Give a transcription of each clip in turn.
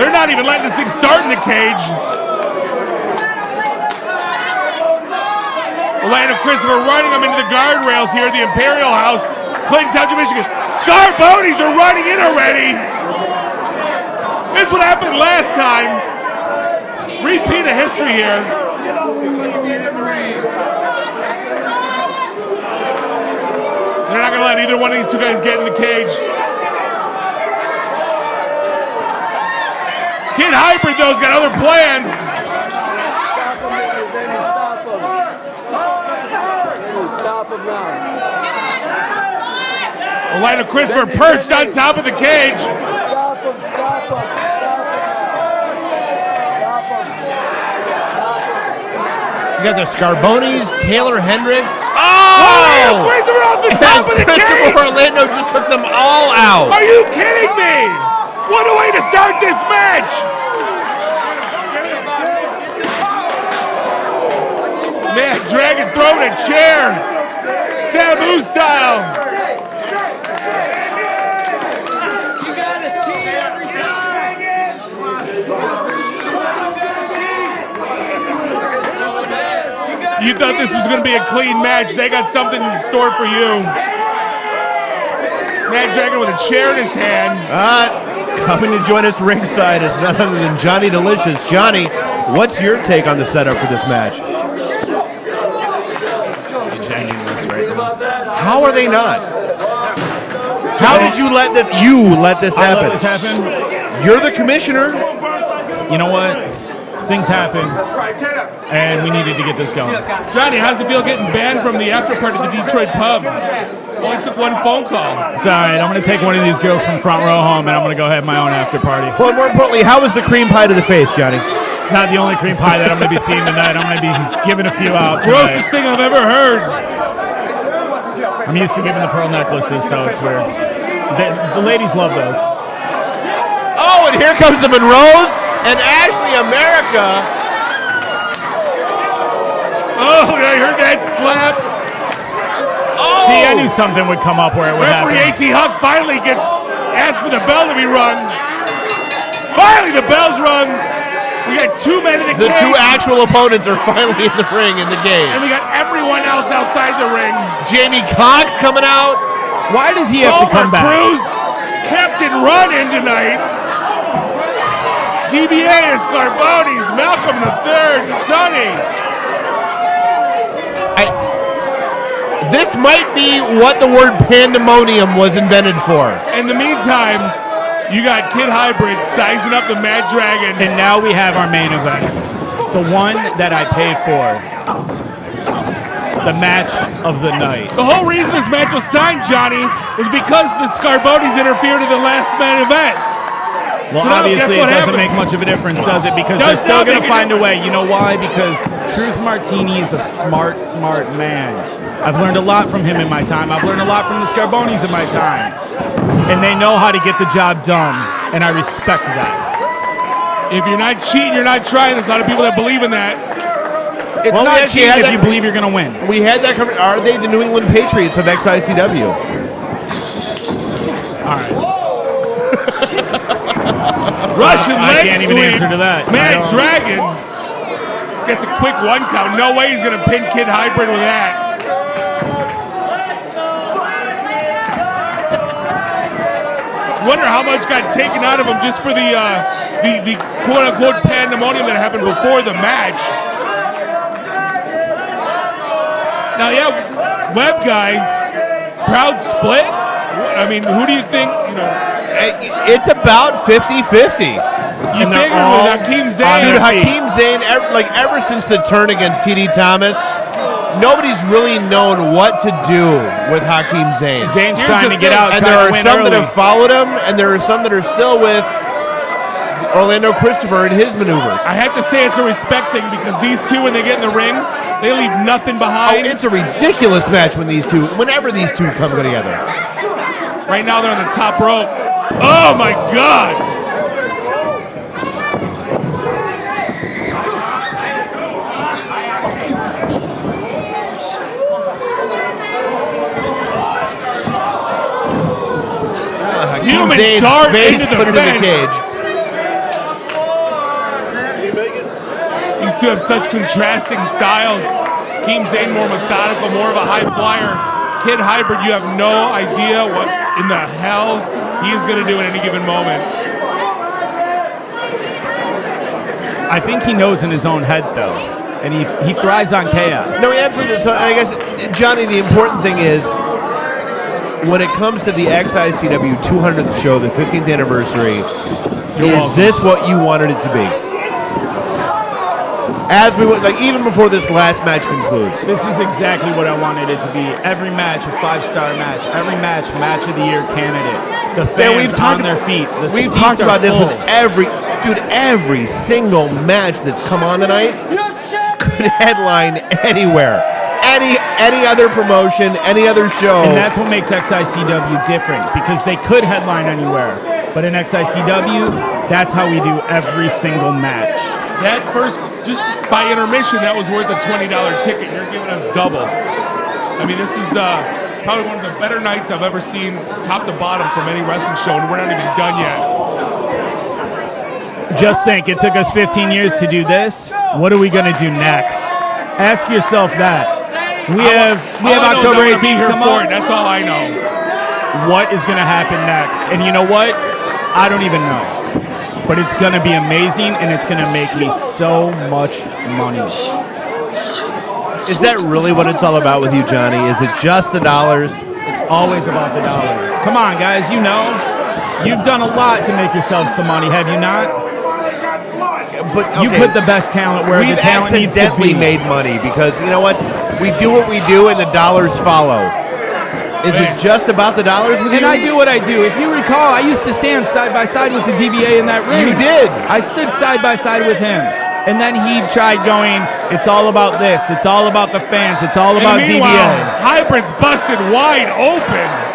They're not even letting this thing start in the cage. Orlando Christopher running them into the guardrails here at the Imperial House, Clinton Township, Michigan. Scarboni's are running in already. This is what happened last time. Repeat of history here. They're not going to let either one of these two guys get in the cage. Kid Hybrid, though, has got other plans. Orlando Christopher perched on top of the cage. You got the Scarbonis, Taeler, Hendrix. Oh! Christopher off the top of the cage! Christopher Orlando just took them all out. Are you kidding me? What a way to start this match! Man, Dragon throwing a chair. Sabu style. You thought this was going to be a clean match. They got something in store for you. Mad Dragon with a chair in his hand. Coming to join us ringside is none other than Johnny Delicious. Johnny, what's your take on the setup for this match? How are they not? How did you let this? You let this happen. Let this happen. You're the commissioner. You know what? Things happen, and we needed to get this going. Johnny, how's it feel getting banned from the after party at the Detroit pub? Only took one phone call. It's all right. I'm going to take one of these girls from front row home, and I'm going to go have my own after party. Well, more importantly, how was the cream pie to the face, Johnny? It's not the only cream pie that I'm going to be seeing tonight. I'm going to be giving a few out tonight. Grossest thing I've ever heard. I'm used to giving the pearl necklaces, though. It's weird. The ladies love those. Oh, and here comes the Monroes and Ashley America. Oh, I heard that slap. Oh. See, I knew something would come up where it would happen. Referee A.T. Huck finally gets asked for the bell to be rung. Finally, the bell's rung. We got 2 men in the cage. The 2 actual opponents are finally in the ring in the game. And we got everyone else outside the ring. Jamie Cox coming out. Why does he have to come back? Cruz, Captain Run in tonight. DBA is Scarboni's, Malcolm III, Sonny. This might be what the word pandemonium was invented for. In the meantime, you got Kid Hybrid sizing up the Mad Dragon. And now we have our main event. The one that I paid for. The match of the night. The whole reason this match was signed, Johnny, is because the Scarbonis interfered in the last main event. Well, so obviously it doesn't make much of a difference, does it? Because they're still going to find a way. You know why? Because Truth Martini is a smart man. I've learned a lot from him in my time. I've learned a lot from the Scarbonis in my time. And they know how to get the job done, and I respect that. If you're not cheating, you're not trying. There's a lot of people that believe in that. It's not cheating if you believe you're going to win. We had that covered. Are they the New England Patriots of XICW? All right. Russian leg I can't even sweep. answer to that. Mad Dragon gets a quick 1 count. No way he's going to pin Kid Hybrid with that. Wonder how much got taken out of him just for the quote-unquote pandemonium that happened before the match. Now, yeah, Web Guy, crowd split. I mean, who do you think, you know? It's about 50-50. You figure with Hakim Zane. Dude, Hakim Zane, ever since the turn against T.D. Thomas, nobody's really known what to do with Hakim Zane. Zane's trying to get out, and there are some that have followed him, and there are some that are still with Orlando Christopher and his maneuvers. I have to say it's a respect thing because these two, when they get in the ring, they leave nothing behind. Oh, it's a ridiculous match whenever these two come together. Right now they're on the top rope. Oh my God! Hakim Zane's face put it in the cage. two have such contrasting styles. Hakim Zane more methodical, more of a high flyer. Kid Hybrid, you have no idea what in the hell he is going to do at any given moment. I think he knows in his own head, though, and he thrives on chaos. No, he absolutely does. So I guess, Johnny, the important thing is, when it comes to the XICW 200th show, the 15th anniversary, is this what you wanted it to be? As we like, even before this last match concludes. This is exactly what I wanted it to be. Every match, a 5-star match. Every match, match of the year candidate. The fans on their feet. We've talked about this with every single match that's come on tonight could headline anywhere. Any other promotion, any other show. And that's what makes XICW different, because they could headline anywhere. But in XICW, that's how we do every single match. That first, just by intermission, that was worth a $20 ticket. You're giving us double. I mean, this is probably one of the better nights I've ever seen, top to bottom, from any wrestling show, and we're not even done yet. Just think, it took us 15 years to do this. What are we going to do next? Ask yourself that. We have October 18th come up. That's all I know. What is going to happen next? And you know what? I don't even know. But it's going to be amazing, and it's going to make me so much money. Is that really what it's all about with you, Johnny? Is it just the dollars? It's always about the dollars. Come on, guys, you know. You've done a lot to make yourself some money, have you not? But okay, you put the best talent where the talent needs to be. We've accidentally made money because, you know what? We do what we do and the dollars follow. Is it just about the dollars with you? And I do what I do. If you recall, I used to stand side by side with the DBA in that ring. You did. I stood side by side with him. And then he tried going, it's all about this. It's all about the fans. It's all about DBA. Hybrid's busted wide open.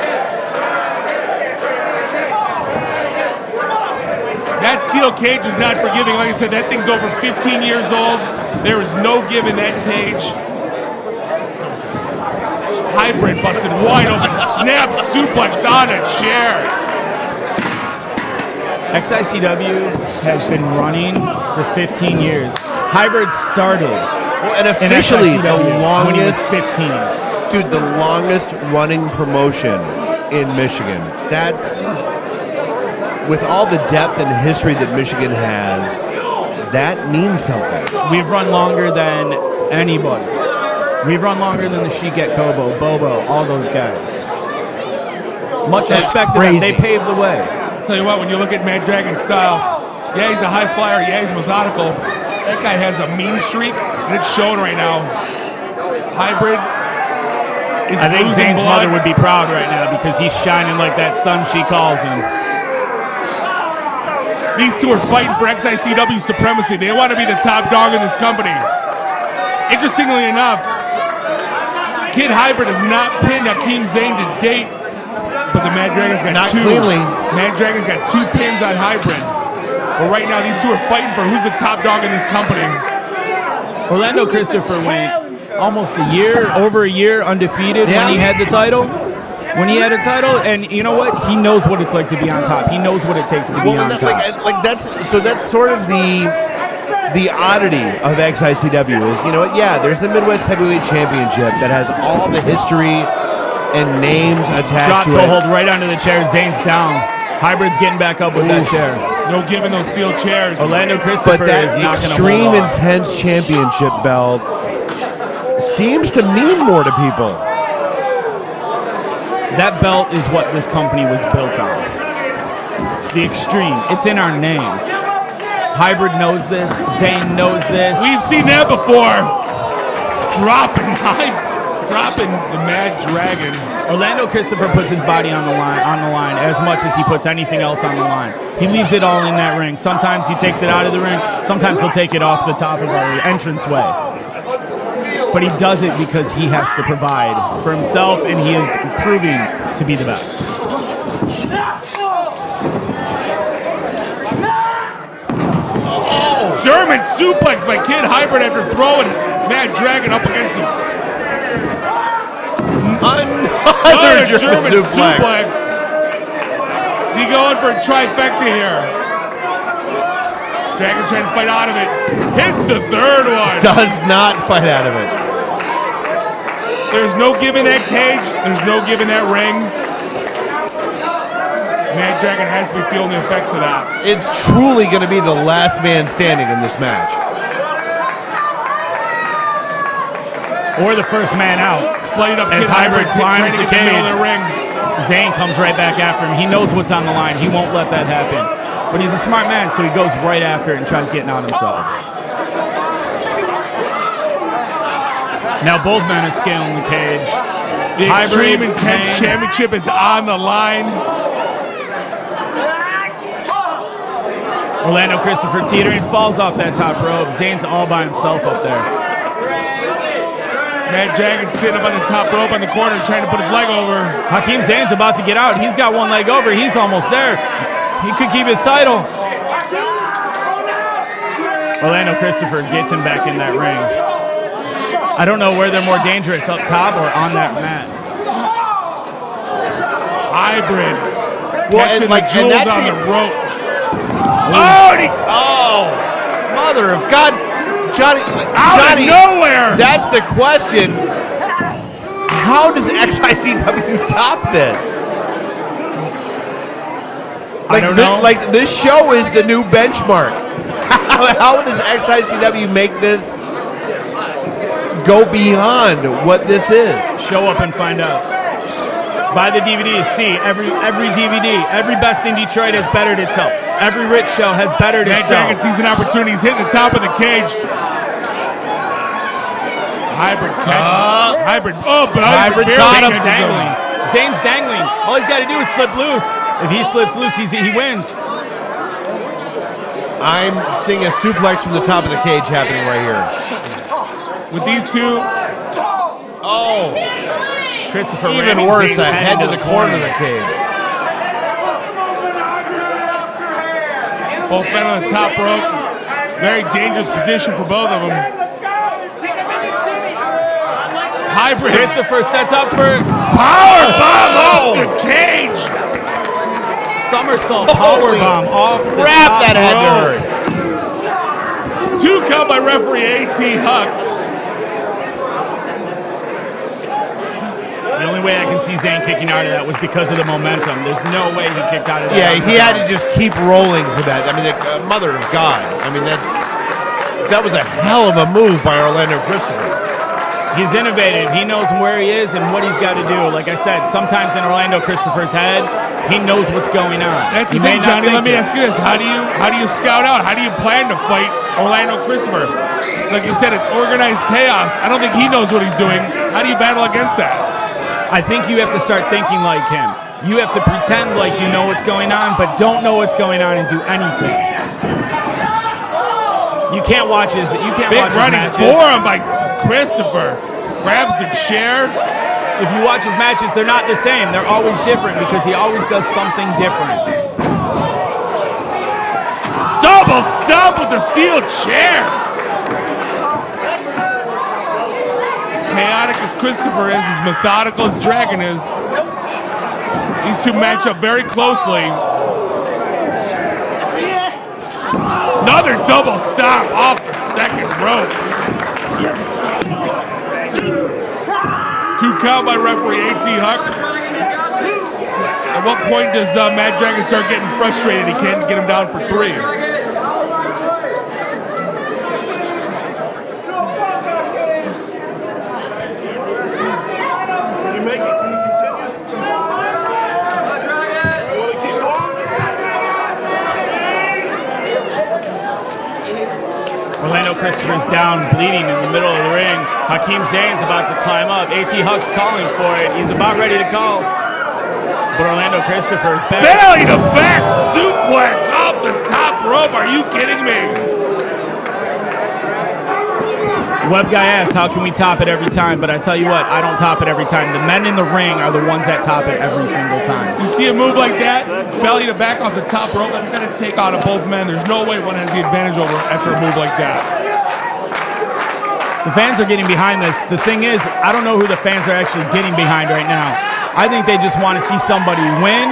That steel cage is not forgiving. Like I said, that thing's over 15 years old. There is no give in that cage. Hybrid busted wide open. Snap suplex on a chair. XICW has been running for 15 years. Hybrid started and officially the longest, when he was 15. Dude, the longest running promotion in Michigan. That's, with all the depth and history that Michigan has, that means something. We've run longer than anybody. We've run longer than the Sheik at Kobo, Bobo, all those guys. Much respect to them. They paved the way. I'll tell you what, when you look at Mad Dragon's style, yeah, he's a high flyer, yeah, he's methodical. That guy has a mean streak, and it's showing right now. Hybrid is I think losing Zane's blood. mother would be proud right now because he's shining like that sun she calls him. These two are fighting for XICW supremacy. They want to be the top dog in this company. Interestingly enough, Kid Hybrid has not pinned Hakim Zane to date, but the Mad Dragon's got not two. Cleanly. Mad Dragon's got 2 pins on Hybrid. But right now, these two are fighting for who's the top dog in this company. Orlando Christopher went almost over a year undefeated when he had the title. When he had a title, and you know what? He knows what it's like to be on top. He knows what it takes to be on top. That's sort of the oddity of XICW is, you know what? Yeah, there's the Midwest Heavyweight Championship that has all the history and names attached to it. Drop toe hold right under the chair. Zane's down. Hybrid's getting back up with that chair. No giving those steel chairs. Orlando Christopher but that is not going to Extreme Intense Championship belt seems to mean more to people. That belt is what this company was built on. The Extreme. It's in our name. Hybrid knows this. Zane knows this. We've seen that before. Dropping the Mad Dragon. Orlando Christopher puts his body on the line as much as he puts anything else on the line. He leaves it all in that ring. Sometimes he takes it out of the ring. Sometimes he'll take it off the top of our entranceway. But he does it because he has to provide for himself, and he is proving to be the best. German suplex by Kid Hybrid after throwing Mad Dragon up against him. Another German suplex. Is he going for a trifecta here? Dragon's trying to fight out of it. Hits the third one. Does not fight out of it. There's no giving that cage. There's no giving that ring. Mad Dragon has to be feeling the effects of that. It's truly going to be the last man standing in this match. Or the first man out. Played up as Hybrid climbs the cage. Middle of the ring. Zane comes right back after him. He knows what's on the line. He won't let that happen. But he's a smart man, so he goes right after it and tries getting out himself. Now both men are scaling the cage. The Xtreme Intense Championship is on the line. Orlando Christopher teetering, falls off that top rope. Zane's all by himself up there. Mad Dragon sitting up on the top rope on the corner trying to put his leg over. Hakim Zane's about to get out. He's got one leg over. He's almost there. He could keep his title. Orlando Christopher gets him back in that ring. I don't know where they're more dangerous, up top or on that mat. Hybrid. Well, catching and the jewels that's on the- the rope. Oh, mother of God. Johnny, Out of nowhere. That's the question. How does XICW top this? I don't know. Like this show is the new benchmark. How does XICW make this go beyond what this is? Show up and find out. Buy the DVD to see. Every DVD, every Best in Detroit has bettered itself. Every Rich show has bettered Mad itself. Dragon sees an opportunity. He's hitting the top of the cage. Hybrid catches. Hybrid. Oh, but Hybrid barely got him. catches him. Dangling. Zane's dangling. All he's got to do is slip loose. If he slips loose, he wins. I'm seeing a suplex from the top of the cage happening right here. With these two, Oh, Christopher even ramming worse, Zane's a head to into the corner of the cage. both men on the top rope. Very dangerous position for both of them. Hybrid. Christopher sets up for Power bomb off the cage. somersault Holy powerbomb off the crap, top that had to rope. hurt. 2 count by referee A.T. Huck. The only way I can see Zane kicking out of that was because of the momentum. There's no way he kicked out of that. Yeah, he had to just keep rolling for that. I mean, mother of God. I mean, that was a hell of a move by Orlando Christopher. He's innovative. He knows where he is and what he's got to do. Like I said, sometimes in Orlando Christopher's head, he knows what's going on. That's the He may thing, not Johnny. Let think me it. ask you this: How do you scout out? How do you plan to fight Orlando Christopher? It's like you said, it's organized chaos. I don't think he knows what he's doing. How do you battle against that? I think you have to start thinking like him. You have to pretend like you know what's going on, but don't know what's going on and do anything. You can't watch his. You can't Big watch his running matches. forearm by Christopher. Grabs the chair. If you watch his matches, they're not the same. They're always different because he always does something different. Double stomp with the steel chair. As chaotic as Christopher is, as methodical as Dragon is, these two match up very closely. Another double stomp off the second rope. 2 count by referee A.T. Huck. At what point does Mad Dragon start getting frustrated? He can't get him down for 3. Orlando Christopher's down, bleeding in the middle of the ring. Hakim Zane's about to climb up. A.T. Huck's calling for it. He's about ready to call. But Orlando Christopher's back. Belly to back suplex off the top rope. Are you kidding me? Web guy asks, how can we top it every time? But I tell you what, I don't top it every time. The men in the ring are the ones that top it every single time. You see a move like that, belly to back off the top rope, that's going to take out of both men. There's no way one has the advantage over after a move like that. The fans are getting behind this. The thing is, I don't know who the fans are actually getting behind right now. I think they just want to see somebody win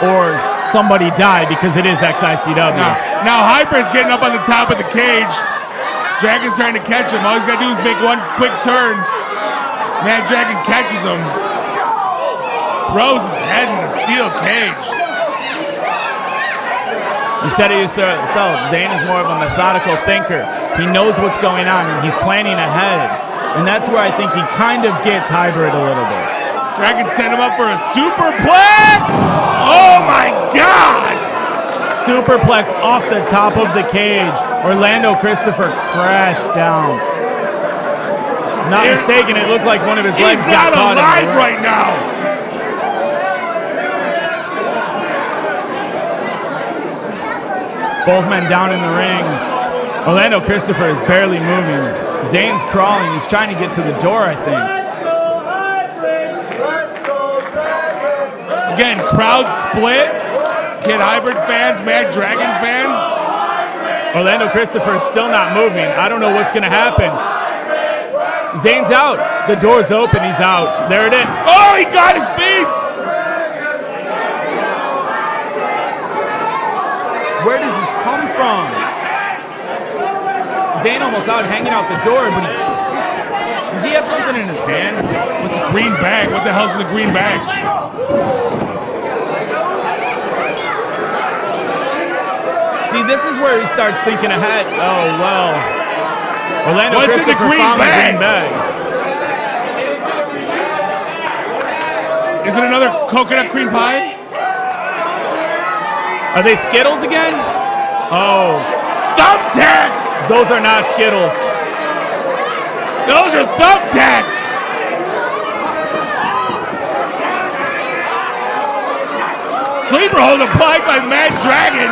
or somebody die because it is XICW. No. Now Hybrid's getting up on the top of the cage. Dragon's trying to catch him. All he's got to do is make one quick turn. Mad Dragon catches him. Throws his head in the steel cage. You said it yourself. Zane is more of a methodical thinker. He knows what's going on, and he's planning ahead. And that's where I think he kind of gets Hybrid a little bit. Dragon sent him up for a superplex. Oh, my God. Superplex off the top of the cage. Orlando Christopher crashed down. Not mistaken, it looked like one of his legs got caught. He's not alive right now. Both men down in the ring. Orlando Christopher is barely moving. Zane's crawling. He's trying to get to the door, I think. Again, crowd split. Kid Hybrid fans, Mad Dragon fans. Orlando Christopher is still not moving. I don't know what's going to happen. Zane's out. The door's open. He's out. There it is. Oh, he got his feet. Where does this come from? Zane almost out hanging out the door, but does he have something in his hand? What's a green bag? What the hell's in the green bag? See, this is where he starts thinking ahead. Oh, well. Orlando What's in the Christopher green found bag? the green bag. Is it another coconut cream pie? Are they Skittles again? Oh. Thumbtacks! Those are not Skittles. Those are Thumbtacks! Sleeper hold applied by Mad Dragon.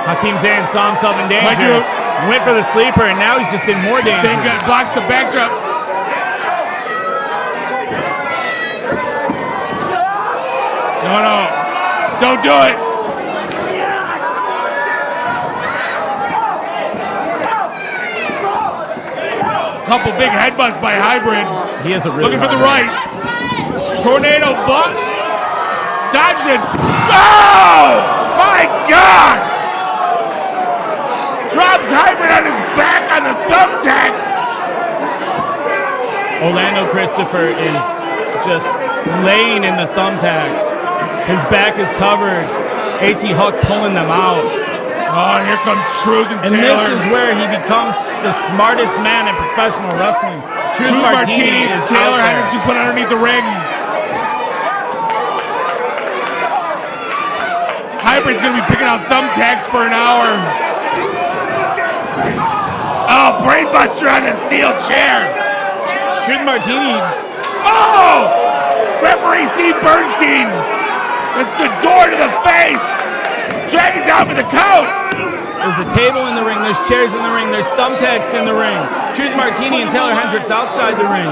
Hakim Zane saw himself in danger. Went for the sleeper, and now he's just in more danger. Thank God, blocks the backdrop. No. Don't do it. Couple big headbutts by Hybrid. He is a really looking for the right. Tornado butt. Dodged it. Oh! My God! Drops Hybrid on his back on the Thumbtacks. Orlando Christopher is just laying in the Thumbtacks. His back is covered. AT Huck pulling them out. Oh, here comes Truth and Taeler. And this is where he becomes the smartest man in professional wrestling. Truth Martini is Taeler. out there. Hendrix just went underneath the ring. Hybrid's going to be picking out Thumbtacks for an hour. Oh, brainbuster on the steel chair. Truth Martini. Oh! Referee Steve Bernstein. That's the door to the face. Dragging down for the count. There's a table in the ring. There's chairs in the ring. There's Thumbtacks in the ring. Truth Martini and Taeler Hendrix outside the ring.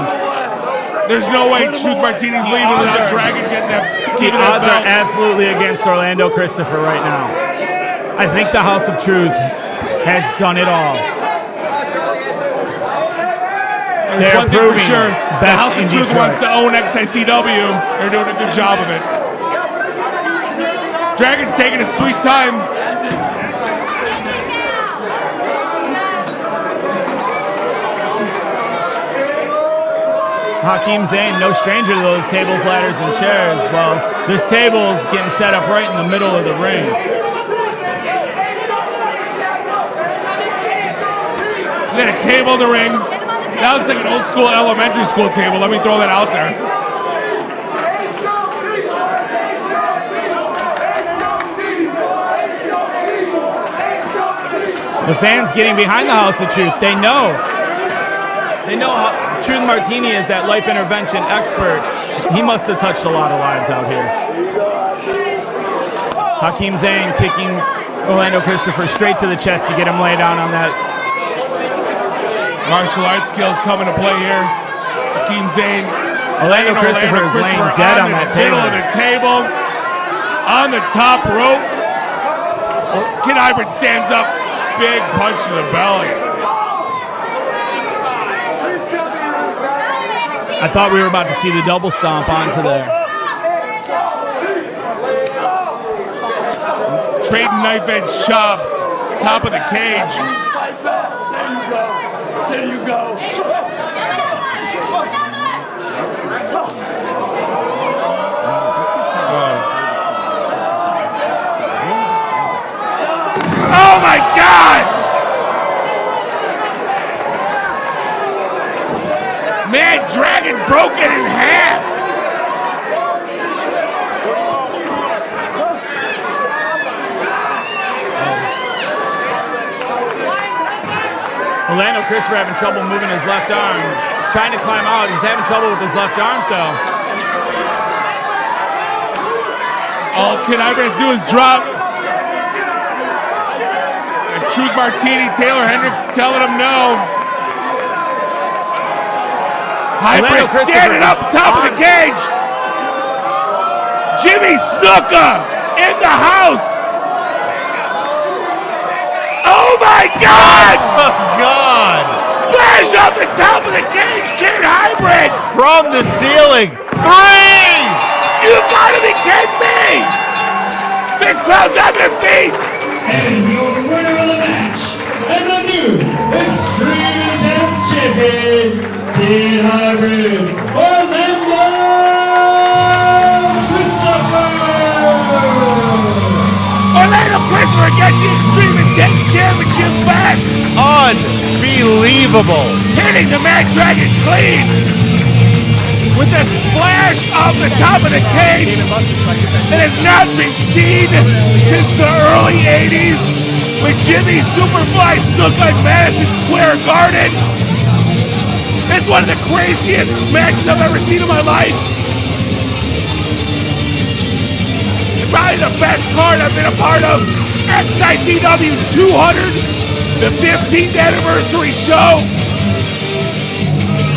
There's no way Truth Martini's leaving without Dragon getting that. The odds are absolutely against Orlando Christopher right now. I think the House of Truth has done it all. There's one thing for sure. The House of Truth Detroit wants to own XICW. They're doing a good job of it. Dragon's taking a sweet time. Hakim Zane, no stranger to those tables, ladders, and chairs. Well, this table is getting set up right in the middle of the ring. Then a table in the ring. That looks like an old school elementary school table. Let me throw that out there. The fans getting behind the House of Truth. They know how Truth Martini is that life intervention expert. He must have touched a lot of lives out here. Hakim Zane kicking Orlando Christopher straight to the chest to get him laid down on that. Martial arts skills come into play here. Hakim Zane. Orlando Christopher is laying dead on that table. Middle of the table. On the top rope. Kid Hybrid stands up. Big punch to the belly. I thought we were about to see the double stomp onto there. Trading knife edge chops, top of the cage. There you go. Oh my God! Man, Dragon broke it in half. Orlando Christopher having trouble moving his left arm. Trying to climb out. He's having trouble with his left arm, though. All Kid Idris do is drop. And Truth Martini, Taeler, Hendrix telling him no. Hybrid standing up top of the cage. Jimmy Snuka in the house. Oh my God! Oh, God! Splash off the top of the cage, Kid Hybrid! From the ceiling. 3! You gotta be kidding me! This crowd's on their feet! And your winner of the match, and the new Xtreme Intense Champion, Kid Hybrid, Orlando Christopher! Orlando Christopher gets the Xtreme Intense Championship back! Unbelievable! Hitting the Mad Dragon clean! With a splash off the top of the cage that has not been seen since the early 80s with Jimmy Superfly Snuka in Madison Square Garden. It's one of the craziest matches I've ever seen in my life. And probably the best card I've been a part of. XICW 200, the 15th anniversary show.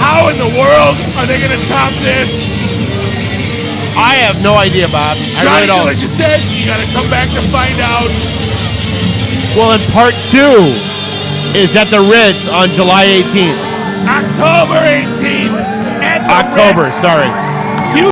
How in the world are they going to top this? I have no idea, Bob. I Johnny really don't. Delicious said you got to come back to find out. Well, and part 2 is at the Ritz on July 18th. October 18th. At the October, Ritz. sorry.